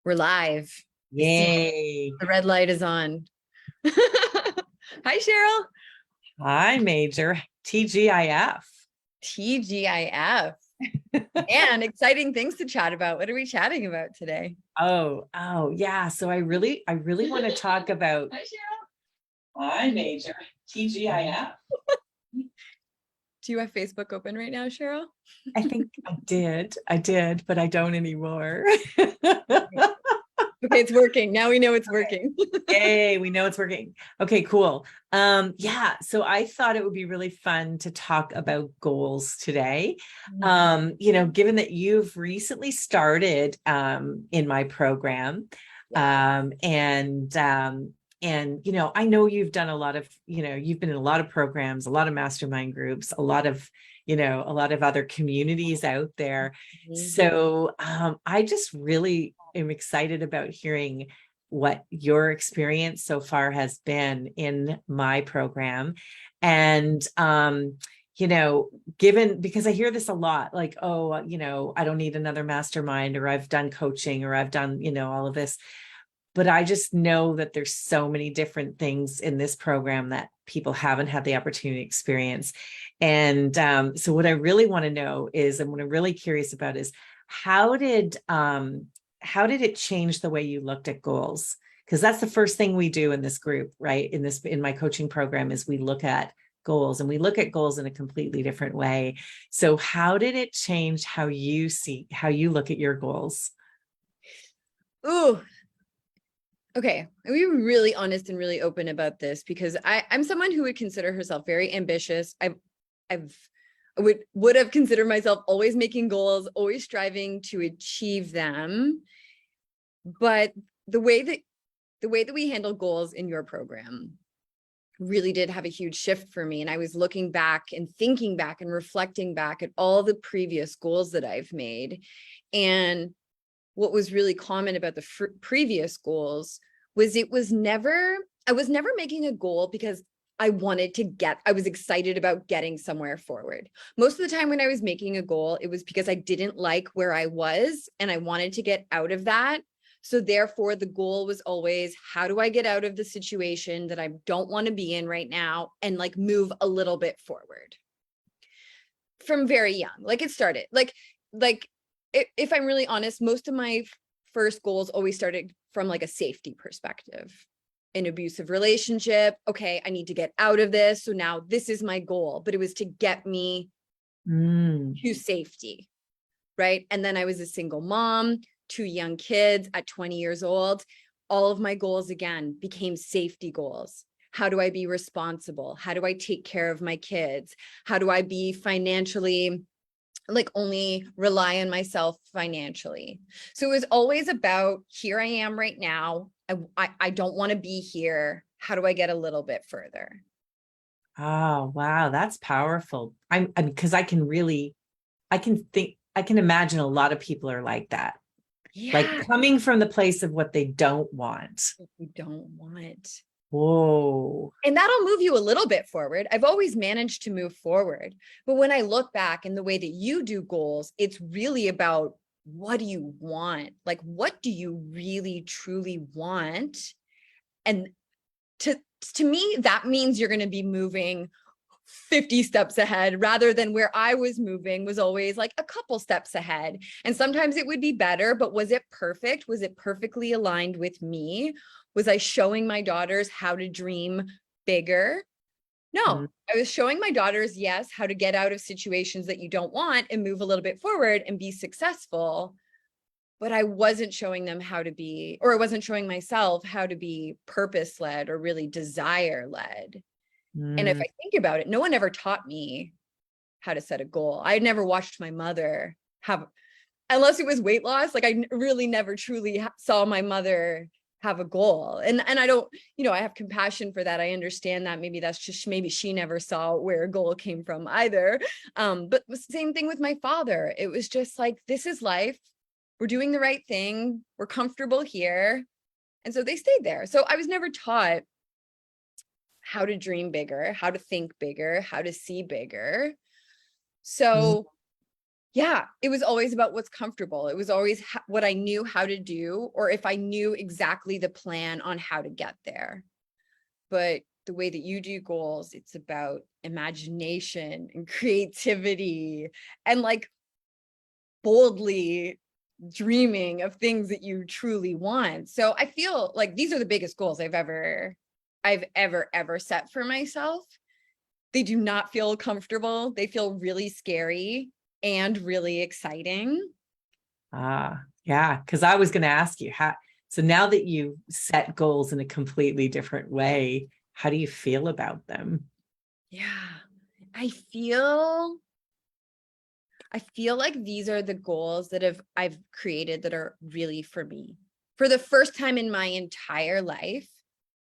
We're live. I see Yay. the red light is on. Hi, Cheryl. Hi, Major. TGIF. TGIF. And exciting things to chat about. What are we chatting about today? Yeah. So I really want to talk about. Hi, Cheryl. Hi, Major. TGIF. Do you have Facebook open right now, Cheryl? I think I did, but I don't anymore. Okay, it's working. Now we know it's working. Yay, we know it's working. Okay, cool. Yeah, so I thought it would be really fun to talk about goals today. Given that you've recently started in my program, Yeah. um, and um, I know you've done a lot of, you've been in a lot of programs, a lot of mastermind groups, a lot of other communities out there. Mhm. So I just really am excited about hearing what your experience so far has been in my program. And, given because I hear this a lot, like, oh, I don't need another mastermind, or I've done coaching, or I've done, all of this. But I just know that there's so many different things in this program that people haven't had the opportunity to experience. And so what I really want to know is, and what I'm really curious about is how did how did it change the way you looked at goals? Because that's the first thing we do in this group, right? In my coaching program is we look at goals, and we look at goals in a completely different way. So how did it change how you look at your goals? Ooh, okay. We were really honest and really open about this because I'm someone who would consider herself very ambitious. I've I would have considered myself always making goals, always striving to achieve them. But the way that the way that we handle goals in your program really did have a huge shift for me. And I was looking back and thinking back and reflecting back at all the previous goals that I've made. And what was really common about the previous goals was I was never making a goal because I was excited about getting somewhere forward. Most of the time when I was making a goal, it was because I didn't like where I was and I wanted to get out of that. So therefore, the goal was always, how do I get out of the situation that I don't want to be in right now and like move a little bit forward from very young. Like it started like if I'm really honest, most of my first goals always started from like a safety perspective. An abusive relationship. Okay, I need to get out of this. So now this is my goal, but it was to get me Mm. to safety. Right. And then I was a single mom, two young kids at 20 years old. All of my goals again became safety goals. How do I be responsible? How do I take care of my kids? How do I be financially, like only rely on myself financially? So it was always about, here I am right now. I don't want to be here. How do I get a little bit further? Oh, wow, that's powerful. Because I can think, I can imagine a lot of people are like that, like Yeah, coming from the place of what they don't want. you don't want. Whoa. And that'll move you a little bit forward. I've always managed to move forward. But when I look back in the way that you do goals, it's really about, what do you want? Like, what do you really truly want? And to to me, that means you're going to be moving 50 steps ahead, rather than where I was moving was always like a couple steps ahead. And sometimes it would be better, but was it perfect? Was it perfectly aligned with me? Was I showing my daughters how to dream bigger? Mm. No, I was showing my daughters, yes, how to get out of situations that you don't want and move a little bit forward and be successful. But I wasn't showing them how to be, or I wasn't showing myself how to be purpose led or really desire led. And if Mm. I think about it, no one ever taught me how to set a goal. I had never watched my mother have, unless it was weight loss. Like I really never truly saw my mother have a goal. And I don't, I have compassion for that. I understand that maybe that's just, maybe she never saw where a goal came from either. But the same thing with my father. It was just like, this is life. We're doing the right thing. We're comfortable here. And so they stayed there. So I was never taught how to dream bigger, how to think bigger, how to see bigger. Mm. So yeah, it was always about what's comfortable. It was always what I knew how to do, or if I knew exactly the plan on how to get there. But the way that you do goals, it's about imagination and creativity and like boldly dreaming of things that you truly want. So I feel like these are the biggest goals I've ever set for myself. They do not feel comfortable. They feel really scary and really exciting. Yeah, because I was going to ask you how. So now that you set goals in a completely different way, how do you feel about them? Yeah. I feel I feel like these are the goals that I've created that are really for me. For the first time in my entire life,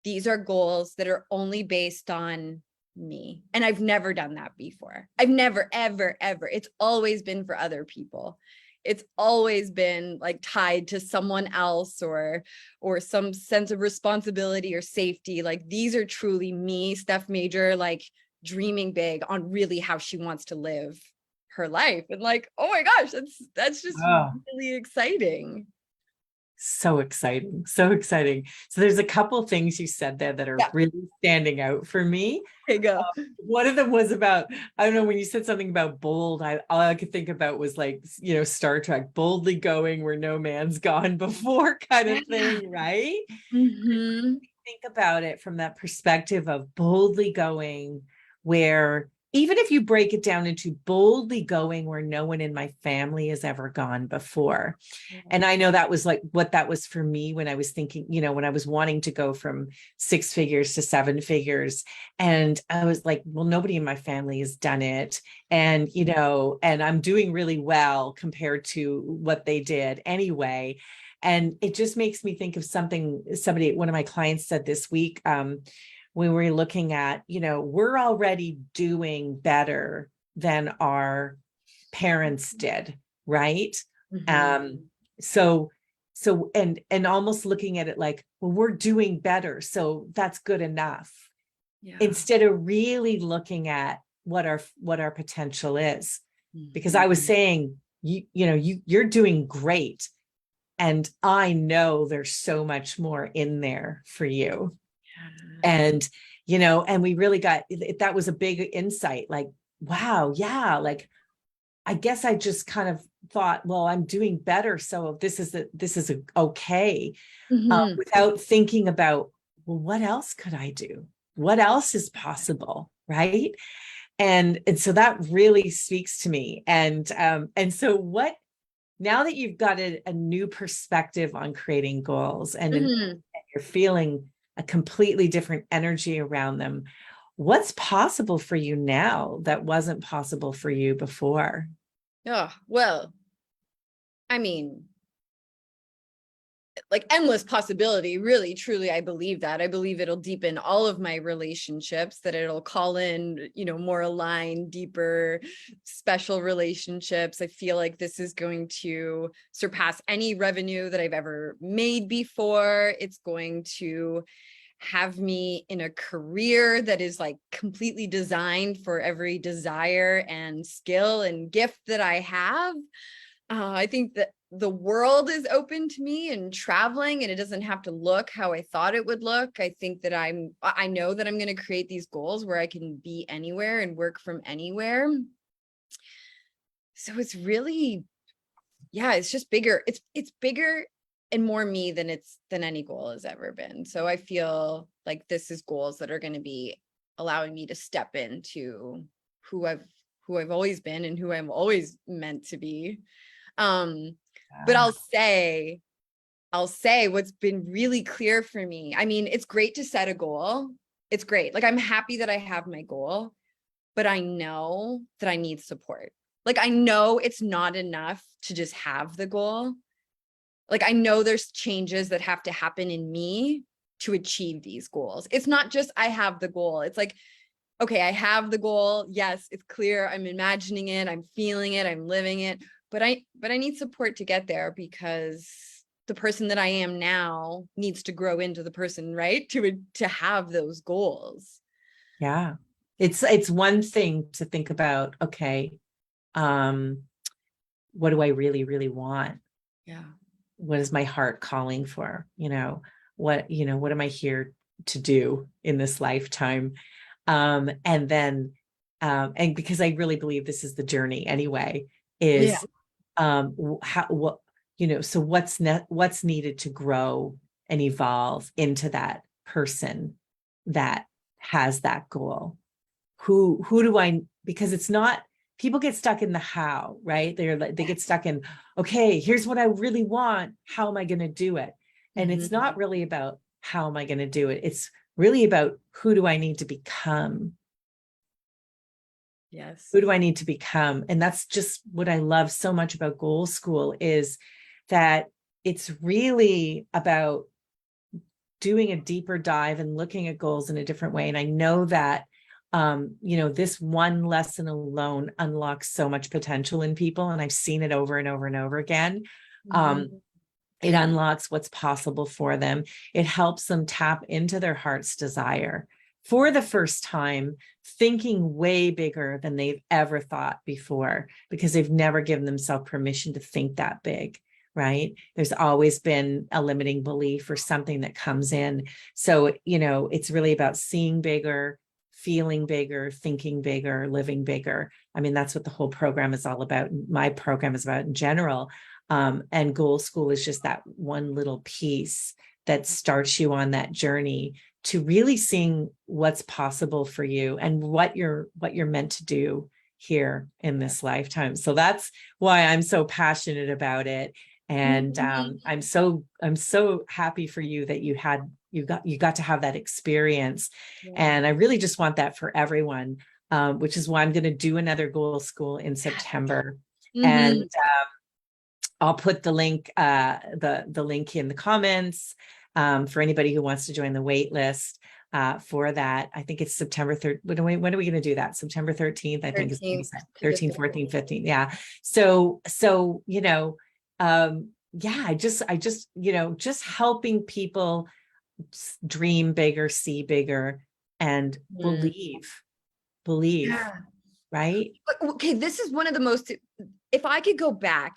these are goals that are only based on me. And I've never done that before. I've never, ever, ever. It's always been for other people. It's always been like tied to someone else or some sense of responsibility or safety. Like these are truly me, Steph Major, like dreaming big on really how she wants to live her life. And like, oh my gosh, that's just Oh, really exciting. so exciting. So exciting. So there's a couple things you said there that are Yeah. really standing out for me. Okay, go. One of them was about, I don't know, when you said something about bold, all I could think about was like, Star Trek, boldly going where no man's gone before kind of Yeah. thing, right? Mm-hmm. Think about it from that perspective of boldly going where, even if you break it down into boldly going where no one in my family has ever gone before. And I know that was like what that was for me when I was thinking, when I was wanting to go from 6 figures to 7 figures. And I was like, well, nobody in my family has done it. And, and I'm doing really well compared to what they did anyway. And it just makes me think of one of my clients said this week, when we're looking at, we're already doing better than our parents did, right? Mm-hmm. Um, so and almost looking at it like, well, we're doing better, so that's good enough, Yeah. instead of really looking at what our potential is. Because I was Mhm. saying, you're doing great, and I know there's so much more in there for you. Yeah. And and we really got that was a big insight, like, wow, yeah, like I guess I just kind of thought, well, I'm doing better, so this is okay, Mhm. without thinking about, well, what else could I do? What else is possible, right? And so that really speaks to me. And so what, now that you've got a new perspective on creating goals, and Mhm. you're feeling a completely different energy around them, what's possible for you now that wasn't possible for you before? Oh, well, I mean, like endless possibility, really, truly, I believe that. I believe it'll deepen all of my relationships, that it'll call in, more aligned, deeper, special relationships. I feel like this is going to surpass any revenue that I've ever made before. It's going to have me in a career that is like completely designed for every desire and skill and gift that I have. I think that the world is open to me and traveling, and it doesn't have to look how I thought it would look. I think that I know that I'm going to create these goals where I can be anywhere and work from anywhere. So it's really, yeah, it's just bigger. It's bigger and more me than any goal has ever been. So I feel like this is goals that are going to be allowing me to step into who I've who I've always been and who I'm always meant to be. Um, but Yeah. I'll say what's been really clear for me. I mean, it's great to set a goal. It's great. Like I'm happy that I have my goal, but I know that I need support. Like I know it's not enough to just have the goal. Like I know there's changes that have to happen in me to achieve these goals. It's not just I have the goal. It's like, okay, I have the goal. Yes, it's clear. I'm imagining it. I'm feeling it. I'm living it. But I need support to get there, because the person that I am now needs to grow into the person, right? To have those goals. Yeah. It's one thing to think about, okay, um, what do I really, really want? Yeah. What is my heart calling for? What am I here to do in this lifetime? And then, and because I really believe this is the journey anyway, Yeah. is how, what, so what's needed to grow and evolve into that person that has that goal? Who do I, because it's not, people get stuck in the how, right? They get stuck in, okay, here's what I really want. How am I going to do it? And it's Mhm. not really about how am I going to do it? It's really about who do I need to become? Yes. Who do I need to become? And that's just what I love so much about Goal School, is that it's really about doing a deeper dive and looking at goals in a different way. And I know that this one lesson alone unlocks so much potential in people, and I've seen it over and over and over again. um, Mhm. it unlocks what's possible for them. It helps them tap into their heart's desire for the first time, thinking way bigger than they've ever thought before, because they've never given themselves permission to think that big, right? There's always been a limiting belief or something that comes in. So, it's really about seeing bigger, feeling bigger, thinking bigger, living bigger. I mean, that's what the whole program is all about. My program is about in general. And Goal School is just that one little piece that starts you on that journey to really seeing what's possible for you and what you're meant to do here in this lifetime. So that's why I'm so passionate about it. And Mhm. I'm so happy for you that you got to have that experience. Yeah. And I really just want that for everyone, which is why I'm going to do another Goal School in September. And Mhm. I'll put the link, the link in the comments, for anybody who wants to join the wait list for that. I think it's September 3rd. When are we going to do that? September 13th, I think is what you 13th said. to the 13, 15th. 14, 15. Yeah. So, yeah, just helping people dream bigger, see bigger, and Mm. believe, Yeah. right? But, okay, this is one of the most, if I could go back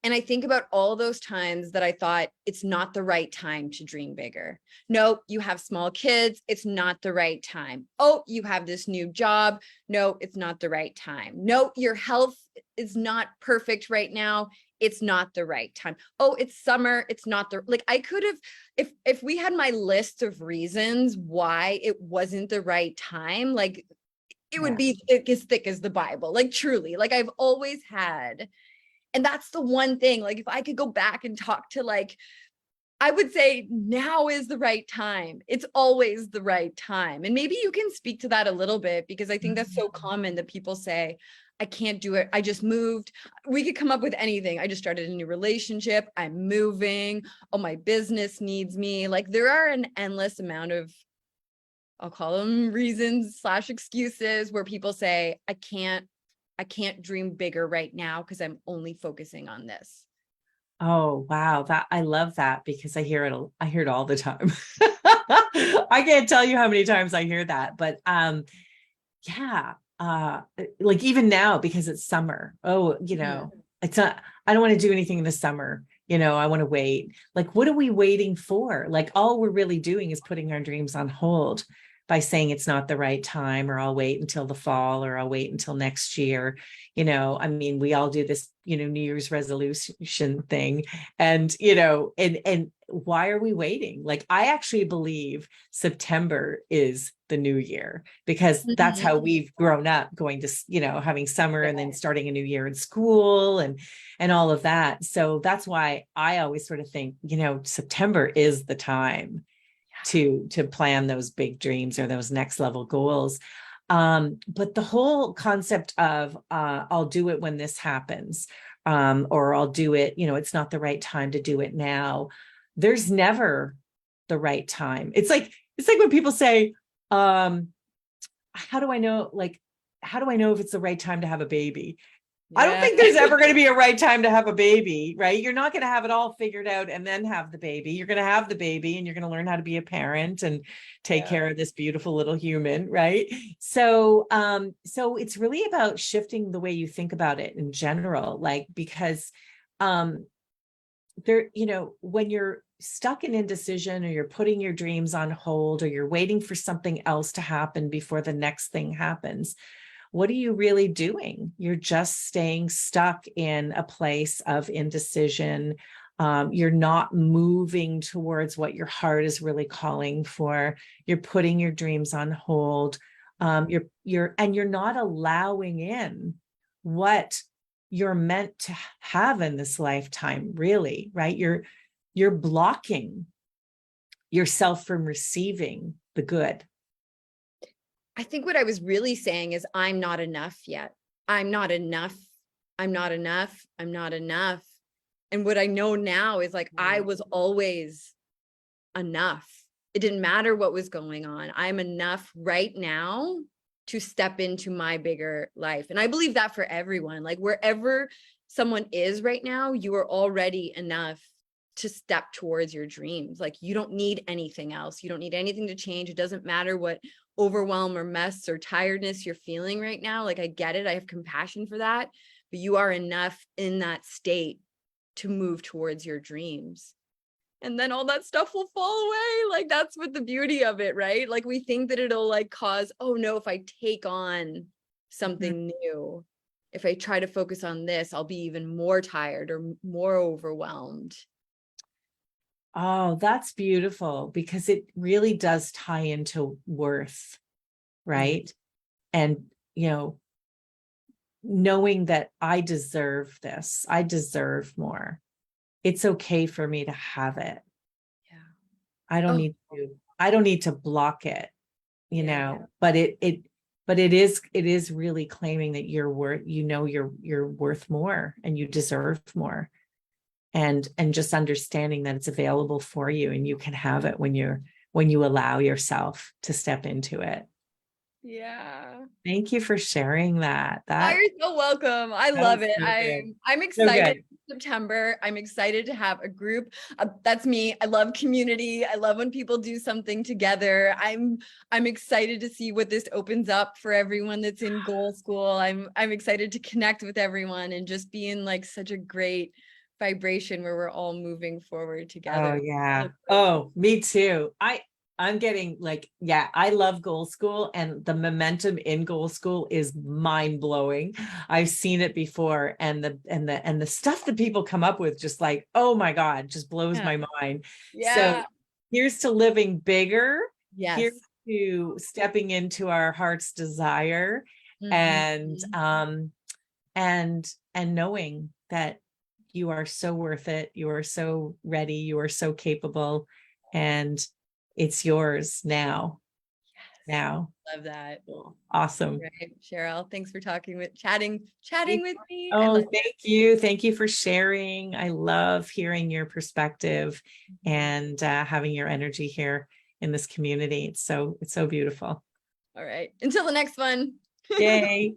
and I think about all those times that I thought it's not the right time to dream bigger. No, you have small kids. It's not the right time. Oh, you have this new job. No, it's not the right time. No, your health is not perfect right now. It's not the right time. Oh, it's summer. It's not the, like, I could have, if we had my list of reasons why it wasn't the right time, like it would Yeah. be as thick as the Bible, like truly, like I've always had. And that's the one thing, like if I could go back and talk to, like, I would say now is the right time. It's always the right time. And maybe you can speak to that a little bit, because I think that's so common that people say, I can't do it. I just moved. We could come up with anything. I just started a new relationship. I'm moving. Oh, my business needs me. Like there are an endless amount of, I'll call them reasons slash excuses, where people say, I can't dream bigger right now because I'm only focusing on this. Oh, wow. That I love that, because I hear it all the time. I can't tell you how many times I hear that, but yeah, like even now, because it's summer. Oh, Mhm. it's not, I don't want to do anything in the summer. I want to wait. Like, what are we waiting for? Like, all we're really doing is putting our dreams on hold by saying it's not the right time, or I'll wait until the fall, or I'll wait until next year. I mean, we all do this, New Year's resolution thing. And, and why are we waiting? Like, I actually believe September is the new year, because that's how Mhm. we've grown up, going to, having summer Yeah. and then starting a new year in school and all of that. So that's why I always sort of think, September is the time to plan those big dreams or those next level goals. But the whole concept of I'll do it when this happens, or I'll do it, it's not the right time to do it now. There's never the right time. It's like when people say, how do I know, like, how do I know if it's the right time to have a baby? I don't Yeah. think there's ever going to be a right time to have a baby, right? You're not going to have it all figured out and then have the baby. You're going to have the baby and you're going to learn how to be a parent and take Yeah. care of this beautiful little human, right? So it's really about shifting the way you think about it in general, like, because there, when you're stuck in indecision, or you're putting your dreams on hold, or you're waiting for something else to happen before the next thing happens, what are you really doing? You're just staying stuck in a place of indecision. You're not moving towards what your heart is really calling for. You're putting your dreams on hold. You're not allowing in what you're meant to have in this lifetime, really, right? You're blocking yourself from receiving the good. I think what I was really saying is I'm not enough yet. I'm not enough. I'm not enough. I'm not enough. And what I know now is like I was always enough. It didn't matter what was going on. I'm enough right now to step into my bigger life. And I believe that for everyone, like wherever someone is right now, you are already enough to step towards your dreams. Like you don't need anything else. You don't need anything to change. It doesn't matter what overwhelm or mess or tiredness you're feeling right now. Like I get it. I have compassion for that, but you are enough in that state to move towards your dreams. And then all that stuff will fall away. Like that's what the beauty of it, right? Like we think that it'll like cause, oh no, if I take on something new, if I try to focus on this, I'll be even more tired or more overwhelmed. Oh, that's beautiful, because it really does tie into worth, right? And, knowing that I deserve this, I deserve more. It's okay for me to have it. Yeah. I don't need to block it, but it is really claiming that you're worth, you're worth more and you deserve more. And just understanding that it's available for you and you can have it when you allow yourself to step into it. Yeah. Thank you for sharing that. Oh, you're so welcome. I love Was it. so good. I'm So excited. good. September. I'm excited to have a group. That's me. I love community. I love when people do something together. I'm excited to see what this opens up for everyone that's in Goal School. I'm excited to connect with everyone and just be in like such a great vibration where we're all moving forward together. Oh yeah. Oh, me too. I'm getting like, yeah, I love Goal School, and the momentum in Goal School is mind blowing. I've seen it before, and the stuff that people come up with, just like, oh my God, just blows Yeah. my mind. Yeah. So here's to living bigger. Yes. Here's to stepping into our heart's desire, and Mhm. and knowing that you are so worth it. You are so ready. You are so capable, and it's yours now. Now. Love that. Awesome. Right. Cheryl, thanks for chatting with me. I Oh, love thank you. Thank you for sharing. I love hearing your perspective and having your energy here in this community. It's so beautiful. All right. Until the next one. Yay.